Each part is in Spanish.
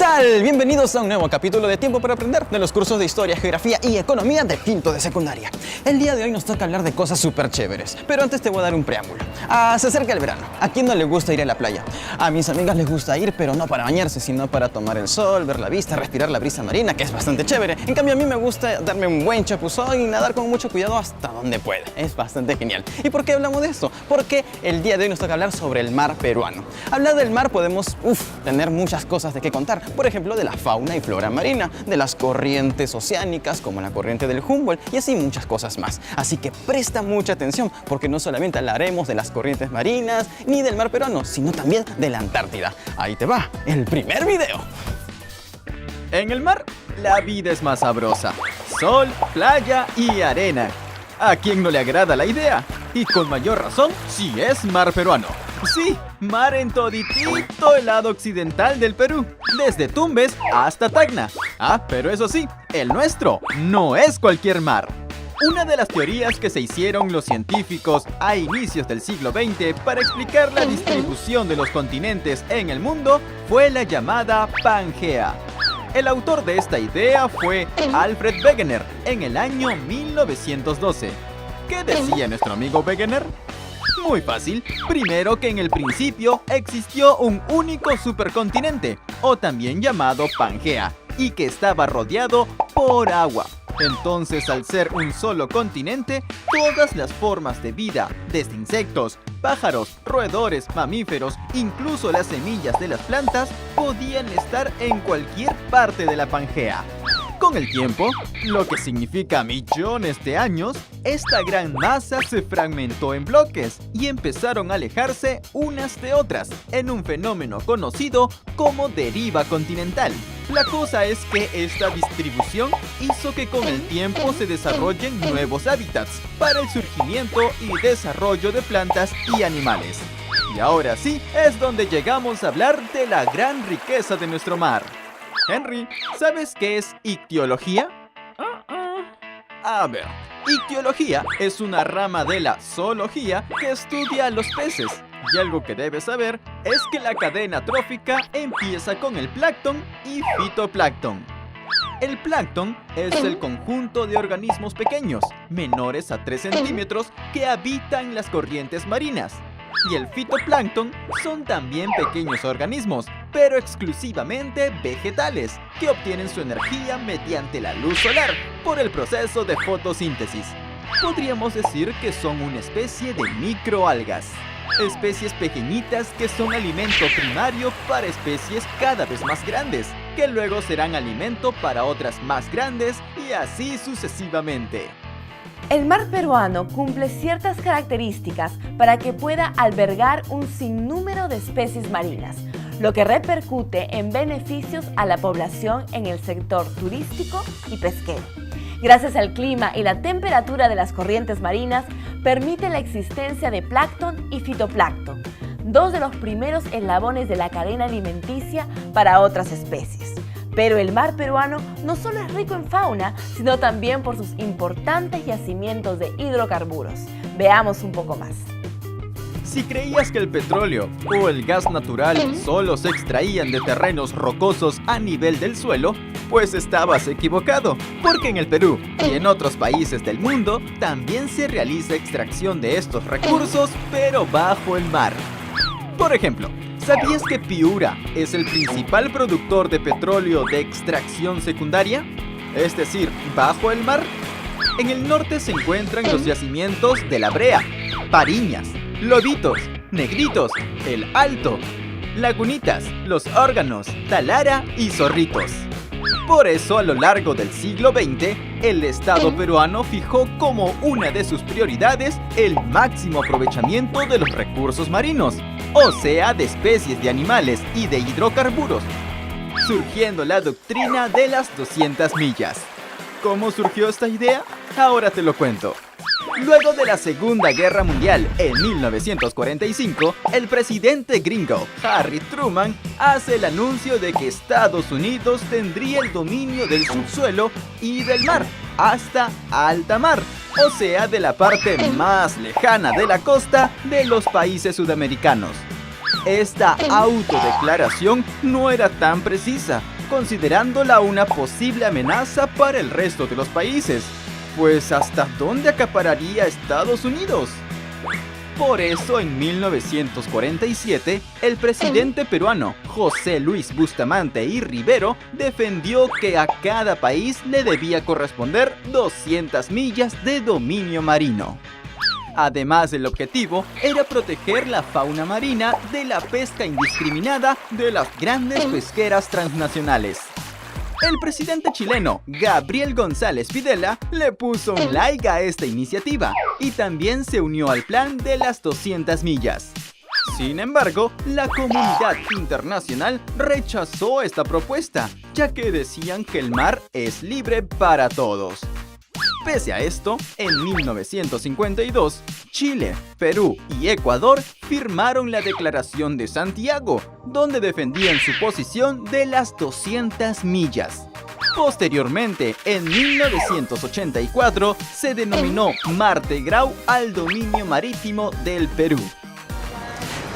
tal? Bienvenidos a un nuevo capítulo de Tiempo para Aprender de los cursos de Historia, Geografía y Economía de quinto de secundaria. El día de hoy nos toca hablar de cosas súper chéveres, pero antes te voy a dar un preámbulo. Se acerca el verano. ¿A quién no le gusta ir a la playa? A mis amigas les gusta ir, pero no para bañarse, sino para tomar el sol, ver la vista, respirar la brisa marina, que es bastante chévere. En cambio, a mí me gusta darme un buen chapuzón y nadar con mucho cuidado hasta donde pueda. Es bastante genial. ¿Y por qué hablamos de esto? Porque el día de hoy nos toca hablar sobre el mar peruano. Hablar del mar podemos tener muchas cosas de qué contar. Por ejemplo, de la fauna y flora marina, de las corrientes oceánicas como la corriente del Humboldt y así muchas cosas más. Así que presta mucha atención porque no solamente hablaremos de las corrientes marinas ni del mar peruano, sino también de la Antártida. Ahí te va el primer video. En el mar, la vida es más sabrosa. Sol, playa y arena. ¿A quién no le agrada la idea? Y con mayor razón, si es mar peruano. Sí, mar en toditito el lado occidental del Perú, desde Tumbes hasta Tacna. Pero eso sí, el nuestro no es cualquier mar. Una de las teorías que se hicieron los científicos a inicios del siglo XX para explicar la distribución de los continentes en el mundo fue la llamada Pangea. El autor de esta idea fue Alfred Wegener en el año 1912. ¿Qué decía nuestro amigo Wegener? Muy fácil. Primero, que en el principio existió un único supercontinente, o también llamado Pangea, y que estaba rodeado por agua. Entonces, al ser un solo continente, todas las formas de vida, desde insectos, pájaros, roedores, mamíferos, incluso las semillas de las plantas, podían estar en cualquier parte de la Pangea. Con el tiempo, lo que significa millones de años, esta gran masa se fragmentó en bloques y empezaron a alejarse unas de otras en un fenómeno conocido como deriva continental. La cosa es que esta distribución hizo que con el tiempo se desarrollen nuevos hábitats para el surgimiento y desarrollo de plantas y animales. Y ahora sí es donde llegamos a hablar de la gran riqueza de nuestro mar. Henry, ¿sabes qué es ictiología? A ver, ictiología es una rama de la zoología que estudia a los peces. Y algo que debes saber es que la cadena trófica empieza con el plancton y fitoplancton. El plancton es el conjunto de organismos pequeños, menores a 3 centímetros, que habitan las corrientes marinas. Y el fitoplancton son también pequeños organismos, pero exclusivamente vegetales, que obtienen su energía mediante la luz solar por el proceso de fotosíntesis. Podríamos decir que son una especie de microalgas. Especies pequeñitas que son alimento primario para especies cada vez más grandes, que luego serán alimento para otras más grandes y así sucesivamente. El mar peruano cumple ciertas características para que pueda albergar un sinnúmero de especies marinas, lo que repercute en beneficios a la población en el sector turístico y pesquero. Gracias al clima y la temperatura de las corrientes marinas, permite la existencia de plancton y fitoplancton, dos de los primeros eslabones de la cadena alimenticia para otras especies. Pero el mar peruano no solo es rico en fauna, sino también por sus importantes yacimientos de hidrocarburos. Veamos un poco más. Si creías que el petróleo o el gas natural solo se extraían de terrenos rocosos a nivel del suelo, pues estabas equivocado, porque en el Perú y en otros países del mundo también se realiza extracción de estos recursos, pero bajo el mar. Por ejemplo, ¿sabías que Piura es el principal productor de petróleo de extracción secundaria? Es decir, bajo el mar. En el norte se encuentran los yacimientos de La Brea, Pariñas, Loditos, Negritos, El Alto, Lagunitas, Los Órganos, Talara y Zorritos. Por eso, a lo largo del siglo XX, el Estado peruano fijó como una de sus prioridades el máximo aprovechamiento de los recursos marinos, o sea, de especies de animales y de hidrocarburos, surgiendo la doctrina de las 200 millas. ¿Cómo surgió esta idea? Ahora te lo cuento. Luego de la Segunda Guerra Mundial, en 1945, el presidente gringo Harry Truman hace el anuncio de que Estados Unidos tendría el dominio del subsuelo y del mar, hasta alta mar, o sea, de la parte más lejana de la costa de los países sudamericanos. Esta autodeclaración no era tan precisa, considerándola una posible amenaza para el resto de los países. Pues ¿hasta dónde acapararía Estados Unidos? Por eso, en 1947, el presidente peruano José Luis Bustamante y Rivero defendió que a cada país le debía corresponder 200 millas de dominio marino. Además, el objetivo era proteger la fauna marina de la pesca indiscriminada de las grandes pesqueras transnacionales. El presidente chileno Gabriel González Videla le puso un like a esta iniciativa y también se unió al plan de las 200 millas. Sin embargo, la comunidad internacional rechazó esta propuesta, ya que decían que el mar es libre para todos. Pese a esto, en 1952, Chile, Perú y Ecuador firmaron la Declaración de Santiago, donde defendían su posición de las 200 millas. Posteriormente, en 1984, se denominó Mar de Grau al dominio marítimo del Perú.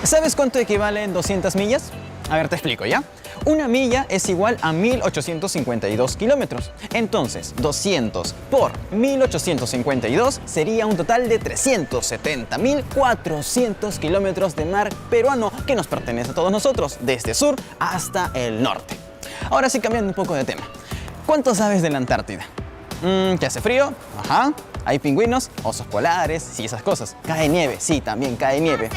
¿Sabes cuánto equivalen 200 millas? A ver, te explico, ¿ya? Una milla es igual a 1852 kilómetros. Entonces, 200 por 1852 sería un total de 370.400 kilómetros de mar peruano que nos pertenece a todos nosotros, desde sur hasta el norte. Ahora sí, cambiando un poco de tema. ¿Cuánto sabes de la Antártida? ¿Que hace frío? Ajá. Hay pingüinos, osos polares, sí, esas cosas. Cae nieve, sí, también cae nieve.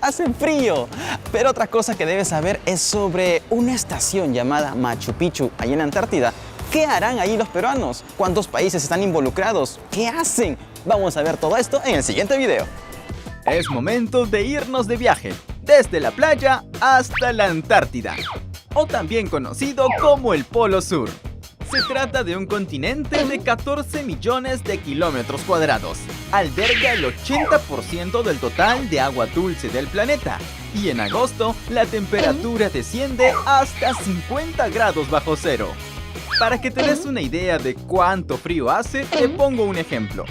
Hace frío. Pero otra cosa que debes saber es sobre una estación llamada Machu Picchu, ahí en la Antártida. ¿Qué harán ahí los peruanos? ¿Cuántos países están involucrados? ¿Qué hacen? Vamos a ver todo esto en el siguiente video. Es momento de irnos de viaje, desde la playa hasta la Antártida, o también conocido como el Polo Sur. Se trata de un continente de 14 millones de kilómetros cuadrados. Alberga el 80% del total de agua dulce del planeta. Y en agosto, la temperatura desciende hasta 50 grados bajo cero. Para que te des una idea de cuánto frío hace, te pongo un ejemplo.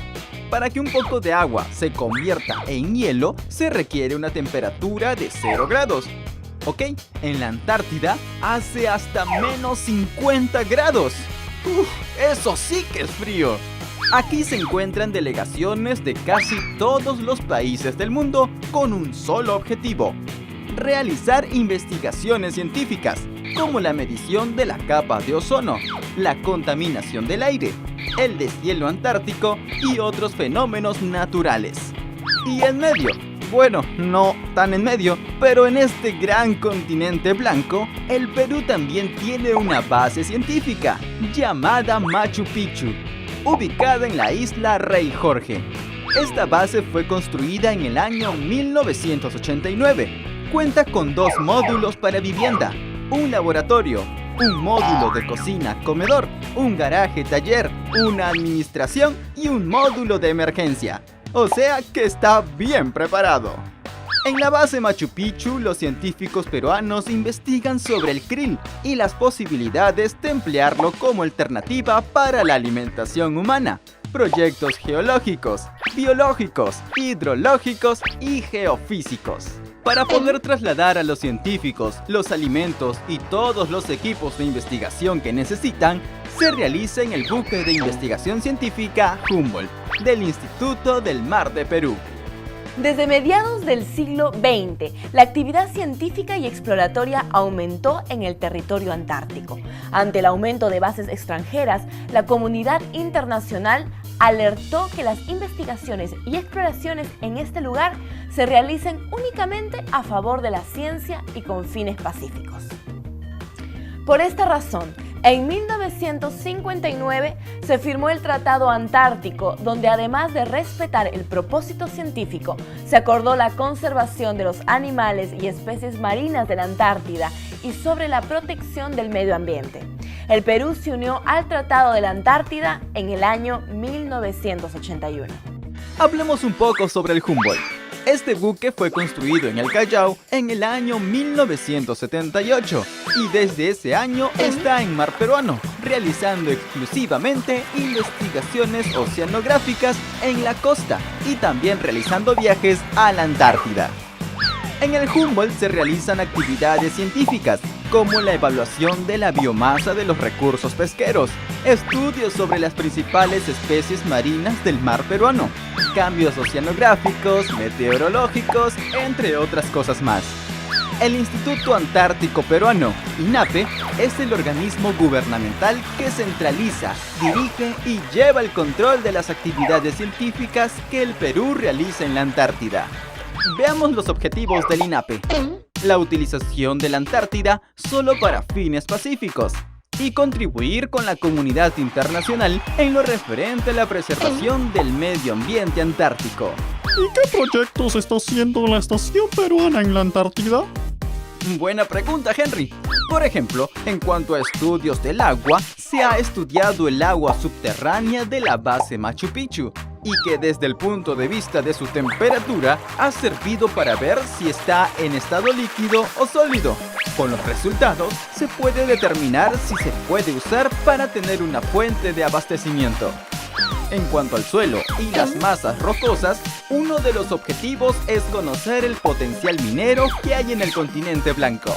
Para que un poco de agua se convierta en hielo, se requiere una temperatura de 0 grados. ¿Ok? En la Antártida hace hasta menos 50 grados. ¡Eso sí que es frío! Aquí se encuentran delegaciones de casi todos los países del mundo con un solo objetivo: realizar investigaciones científicas, como la medición de la capa de ozono, la contaminación del aire, el deshielo antártico y otros fenómenos naturales. Y en medio, bueno, no tan en medio, pero en este gran continente blanco, el Perú también tiene una base científica llamada Machu Picchu, ubicada en la isla Rey Jorge. Esta base fue construida en el año 1989. Cuenta con 2 módulos para vivienda, un laboratorio, un módulo de cocina-comedor, un garaje-taller, una administración y un módulo de emergencia. O sea que está bien preparado. En la base Machu Picchu, los científicos peruanos investigan sobre el krill y las posibilidades de emplearlo como alternativa para la alimentación humana. Proyectos geológicos, biológicos, hidrológicos y geofísicos. Para poder trasladar a los científicos los alimentos y todos los equipos de investigación que necesitan, se realiza en el buque de investigación científica Humboldt, del Instituto del Mar de Perú. Desde mediados del siglo XX, la actividad científica y exploratoria aumentó en el territorio antártico. Ante el aumento de bases extranjeras, la comunidad internacional alertó que las investigaciones y exploraciones en este lugar se realicen únicamente a favor de la ciencia y con fines pacíficos. Por esta razón, en 1959 se firmó el Tratado Antártico, donde además de respetar el propósito científico, se acordó la conservación de los animales y especies marinas de la Antártida y sobre la protección del medio ambiente. El Perú se unió al Tratado de la Antártida en el año 1981. Hablemos un poco sobre el Humboldt. Este buque fue construido en el Callao en el año 1978 y desde ese año está en mar peruano, realizando exclusivamente investigaciones oceanográficas en la costa y también realizando viajes a la Antártida. En el Humboldt se realizan actividades científicas como la evaluación de la biomasa de los recursos pesqueros, estudios sobre las principales especies marinas del mar peruano, cambios oceanográficos, meteorológicos, entre otras cosas más. El Instituto Antártico Peruano, INAPE, es el organismo gubernamental que centraliza, dirige y lleva el control de las actividades científicas que el Perú realiza en la Antártida. Veamos los objetivos del INAPE. La utilización de la Antártida solo para fines pacíficos y contribuir con la comunidad internacional en lo referente a la preservación del medio ambiente antártico. ¿Y qué proyectos está haciendo la Estación Peruana en la Antártida? Buena pregunta, Henry. Por ejemplo, en cuanto a estudios del agua, se ha estudiado el agua subterránea de la base Machu Picchu y que desde el punto de vista de su temperatura ha servido para ver si está en estado líquido o sólido. Con los resultados se puede determinar si se puede usar para tener una fuente de abastecimiento. En cuanto al suelo y las masas rocosas, uno de los objetivos es conocer el potencial minero que hay en el continente blanco.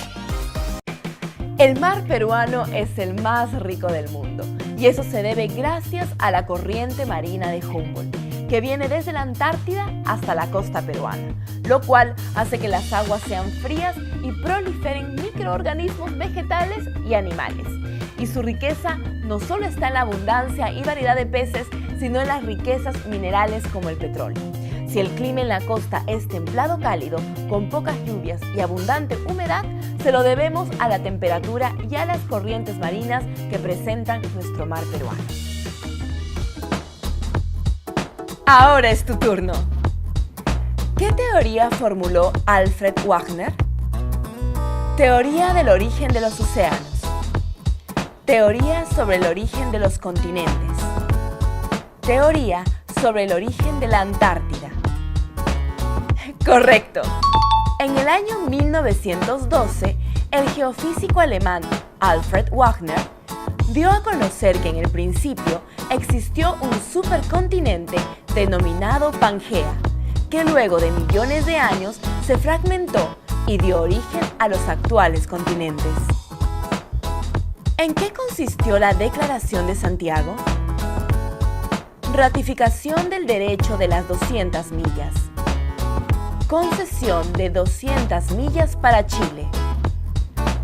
El mar peruano es el más rico del mundo y eso se debe gracias a la corriente marina de Humboldt, que viene desde la Antártida hasta la costa peruana, lo cual hace que las aguas sean frías y proliferen microorganismos vegetales y animales. Y su riqueza no solo está en la abundancia y variedad de peces, sino en las riquezas minerales como el petróleo. Si el clima en la costa es templado cálido, con pocas lluvias y abundante humedad, se lo debemos a la temperatura y a las corrientes marinas que presentan nuestro mar peruano. Ahora es tu turno. ¿Qué teoría formuló Alfred Wegener? Teoría del origen de los océanos. Teoría sobre el origen de los continentes. Teoría sobre el origen de la Antártida. Correcto. En el año 1912, el geofísico alemán Alfred Wegener dio a conocer que en el principio existió un supercontinente denominado Pangea, que luego de millones de años se fragmentó y dio origen a los actuales continentes. ¿En qué consistió la Declaración de Santiago? Ratificación del derecho de las 200 millas. Concesión de 200 millas para Chile.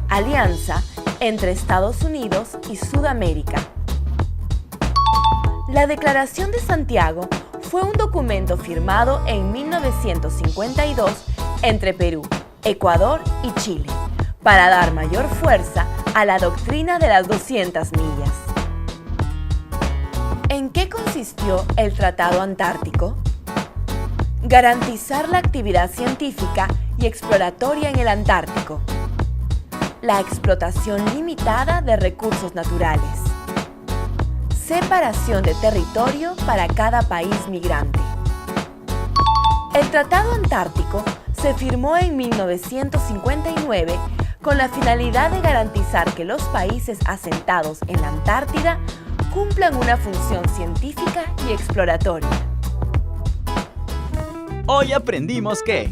Alianza entre Estados Unidos y Sudamérica. La Declaración de Santiago fue un documento firmado en 1952 entre Perú, Ecuador y Chile para dar mayor fuerza a la doctrina de las 200 millas. ¿En qué consistió el Tratado Antártico? Garantizar la actividad científica y exploratoria en el Antártico. La explotación limitada de recursos naturales. Separación de territorio para cada país migrante. El Tratado Antártico se firmó en 1959 con la finalidad de garantizar que los países asentados en la Antártida cumplan una función científica y exploratoria. Hoy aprendimos que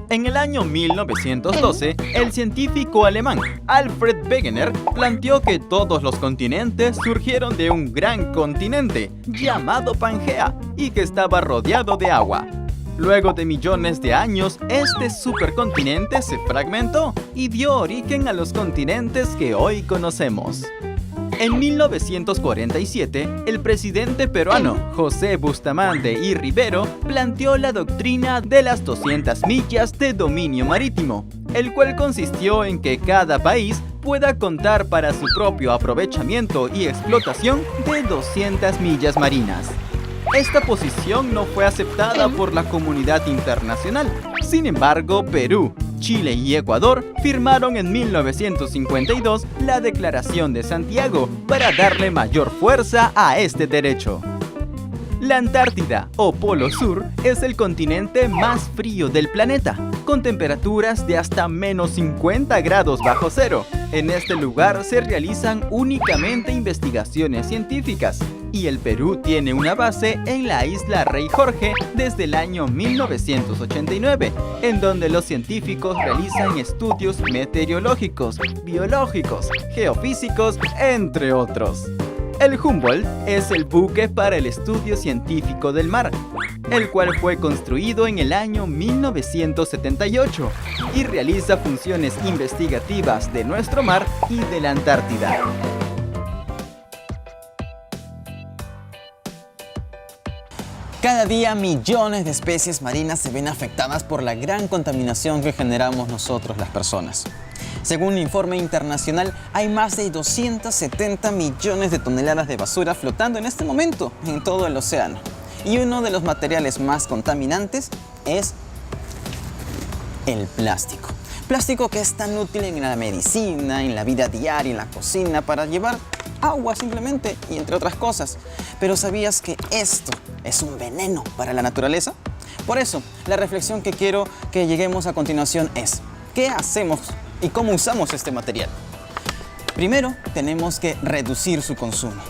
en el año 1912, el científico alemán Alfred Wegener planteó que todos los continentes surgieron de un gran continente llamado Pangea y que estaba rodeado de agua. Luego de millones de años, este supercontinente se fragmentó y dio origen a los continentes que hoy conocemos. En 1947, el presidente peruano José Bustamante y Rivero planteó la doctrina de las 200 millas de dominio marítimo, el cual consistió en que cada país pueda contar para su propio aprovechamiento y explotación de 200 millas marinas. Esta posición no fue aceptada por la comunidad internacional. Sin embargo, Perú, Chile y Ecuador firmaron en 1952 la Declaración de Santiago para darle mayor fuerza a este derecho. La Antártida, o Polo Sur, es el continente más frío del planeta, con temperaturas de hasta menos 50 grados bajo cero. En este lugar se realizan únicamente investigaciones científicas, y el Perú tiene una base en la isla Rey Jorge desde el año 1989, en donde los científicos realizan estudios meteorológicos, biológicos, geofísicos, entre otros. El Humboldt es el buque para el estudio científico del mar, el cual fue construido en el año 1978 y realiza funciones investigativas de nuestro mar y de la Antártida. Cada día millones de especies marinas se ven afectadas por la gran contaminación que generamos nosotros las personas. Según un informe internacional, hay más de 270 millones de toneladas de basura flotando en este momento en todo el océano. Y uno de los materiales más contaminantes es el plástico. Plástico que es tan útil en la medicina, en la vida diaria, en la cocina, para llevar agua simplemente y entre otras cosas. Pero ¿sabías que esto es un veneno para la naturaleza? Por eso, la reflexión que quiero que lleguemos a continuación es: ¿qué hacemos y cómo usamos este material? Primero, tenemos que reducir su consumo.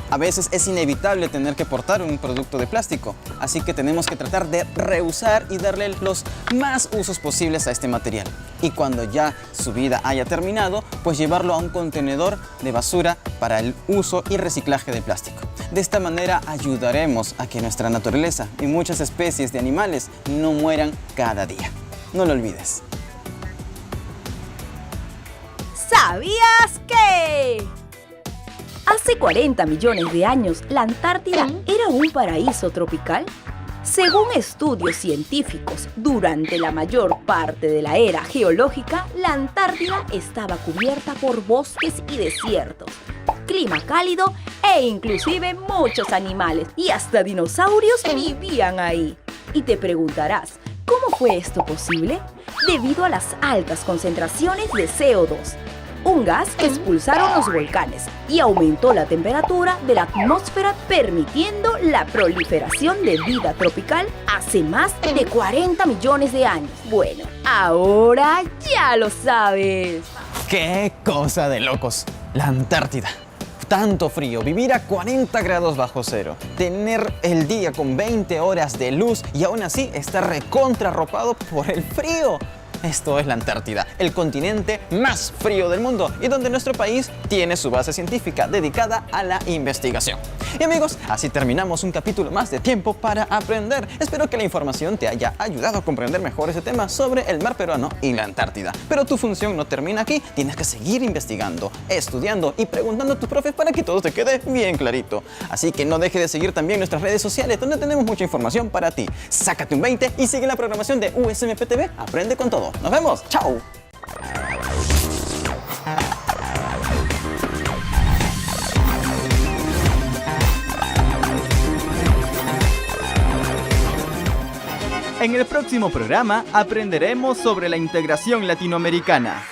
A veces es inevitable tener que portar un producto de plástico, así que tenemos que tratar de reusar y darle los más usos posibles a este material. Y cuando ya su vida haya terminado, pues llevarlo a un contenedor de basura para el uso y reciclaje de plástico. De esta manera ayudaremos a que nuestra naturaleza y muchas especies de animales no mueran cada día. No lo olvides. ¿Sabías que? Hace 40 millones de años, la Antártida era un paraíso tropical. Según estudios científicos, durante la mayor parte de la era geológica, la Antártida estaba cubierta por bosques y desiertos, clima cálido e inclusive muchos animales y hasta dinosaurios vivían ahí. Y te preguntarás, ¿cómo fue esto posible? Debido a las altas concentraciones de CO2. Un gas que expulsaron los volcanes y aumentó la temperatura de la atmósfera, permitiendo la proliferación de vida tropical hace más de 40 millones de años. Bueno, ahora ya lo sabes. ¡Qué cosa de locos! La Antártida. Tanto frío, vivir a 40 grados bajo cero, tener el día con 20 horas de luz y aún así estar recontrarropado por el frío. Esto es la Antártida, el continente más frío del mundo y donde nuestro país tiene su base científica dedicada a la investigación. Y amigos, así terminamos un capítulo más de Tiempo para Aprender. Espero que la información te haya ayudado a comprender mejor ese tema sobre el mar peruano y la Antártida. Pero tu función no termina aquí, tienes que seguir investigando, estudiando y preguntando a tus profes para que todo te quede bien clarito. Así que no dejes de seguir también nuestras redes sociales, donde tenemos mucha información para ti. Sácate un 20 y sigue la programación de USMP TV. Aprende con todo. ¡Nos vemos! ¡Chao! En el próximo programa aprenderemos sobre la integración latinoamericana.